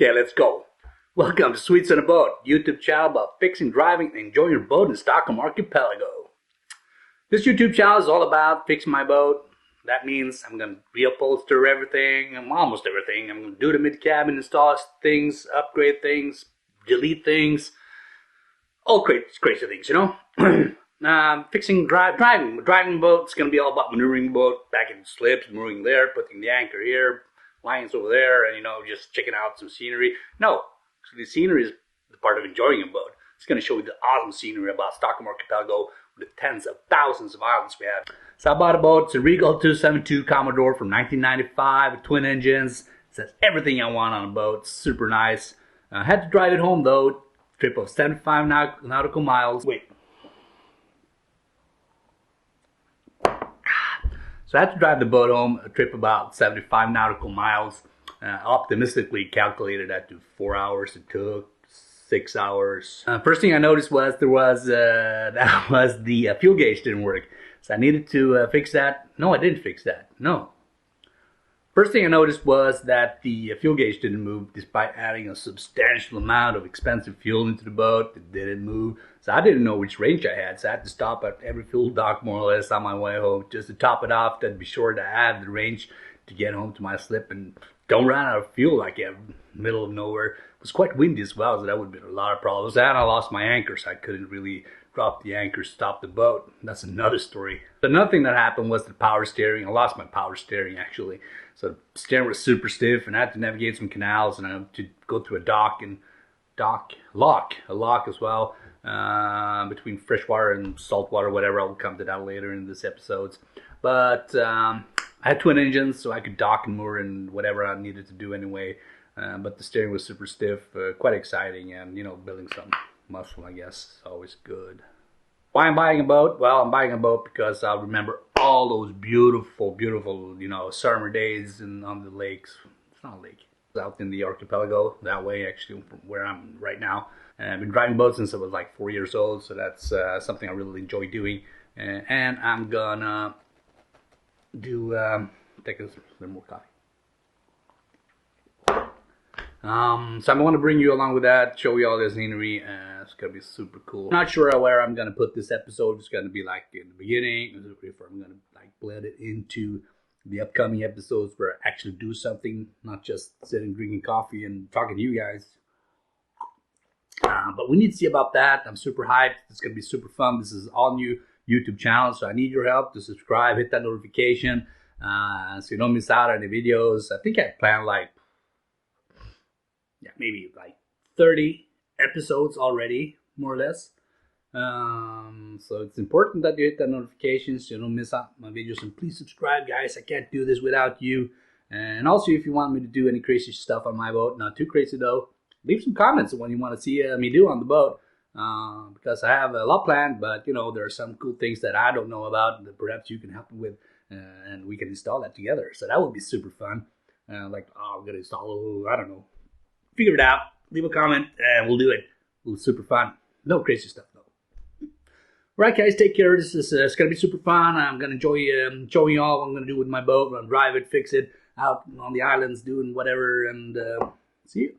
Okay, let's go. Welcome to Swedes And A Boat, YouTube channel about fixing, driving, and enjoying your boat in Stockholm archipelago. This YouTube channel is all about fixing my boat. That means I'm going to reupholster everything, almost everything. I'm going to do the mid-cabin, install things, upgrade things, delete things. All crazy things, you know. Fixing, driving the boat. It's going to be all about maneuvering the boat, back in slips, maneuvering there, putting the anchor here, lines over there, and just checking out some scenery. No, the scenery is the part of enjoying a boat. It's going to show you the awesome scenery about Stockholm archipelago with the tens of thousands of islands we have. So I bought a boat. It's a Regal 272 Commodore from 1995 with twin engines. It says everything I want on a boat. It's super nice. I had to drive it home though. Trip of 75 nautical miles. Wait. So I had to drive the boat home, a trip about 75 nautical miles. Optimistically calculated that to 4 hours. It took 6 hours. First thing I noticed was the fuel gauge didn't work. So I needed to fix that. No, I didn't fix that. No. First thing I noticed was that the fuel gauge didn't move despite adding a substantial amount of expensive fuel into the boat. It didn't move. So I didn't know which range I had. So I had to stop at every fuel dock more or less on my way home just to top it off, to be sure to have the range to get home to my slip and don't run out of fuel like in the middle of nowhere. It was quite windy as well, so that would have been a lot of problems. And I lost my anchor, so I couldn't really drop the anchor, stop the boat. That's another story. Another thing that happened was the power steering. I lost my power steering actually. So the steering was super stiff, and I had to navigate some canals, and I had to go through a lock as well, between freshwater and saltwater, whatever. I'll come to that later in this episode. But I had twin engines, so I could dock and moor and whatever I needed to do anyway. But the steering was super stiff, quite exciting, and building some muscle, I guess, is always good. Why I'm buying a boat? Well, I'm buying a boat because I'll remember all those beautiful, summer days on the lakes. It's not a lake. It's out in the archipelago, that way actually, from where I'm right now. And I've been driving boats since I was like 4 years old, so that's something I really enjoy doing. And I'm gonna take a little more coffee. So I'm going to bring you along with that, show you all the scenery, and it's going to be super cool. Not sure where I'm going to put this episode. It's going to be like in the beginning, if I'm going to like blend it into the upcoming episodes where I actually do something, not just sitting drinking coffee and talking to you guys. But we need to see about that. I'm super hyped. It's going to be super fun. This is all new YouTube channel, so I need your help to subscribe, hit that notification, so you don't miss out on any videos. I think I planned maybe like 30 episodes already, more or less. So it's important that you hit that notifications so you don't miss out my videos. And please subscribe, guys. I can't do this without you. And also, if you want me to do any crazy stuff on my boat, not too crazy though, leave some comments on what you want to see me do on the boat. Because I have a lot planned, but there are some cool things that I don't know about that perhaps you can help me with, and we can install that together. So that would be super fun. I'm gonna install, I don't know. Figure it out, leave a comment, and we'll do it. It'll be super fun. No crazy stuff though. Alright guys, take care. This is it's gonna be super fun. I'm gonna enjoy showing you all what I'm gonna do with my boat. I'm gonna drive it, fix it, out on the islands, doing whatever, and see you.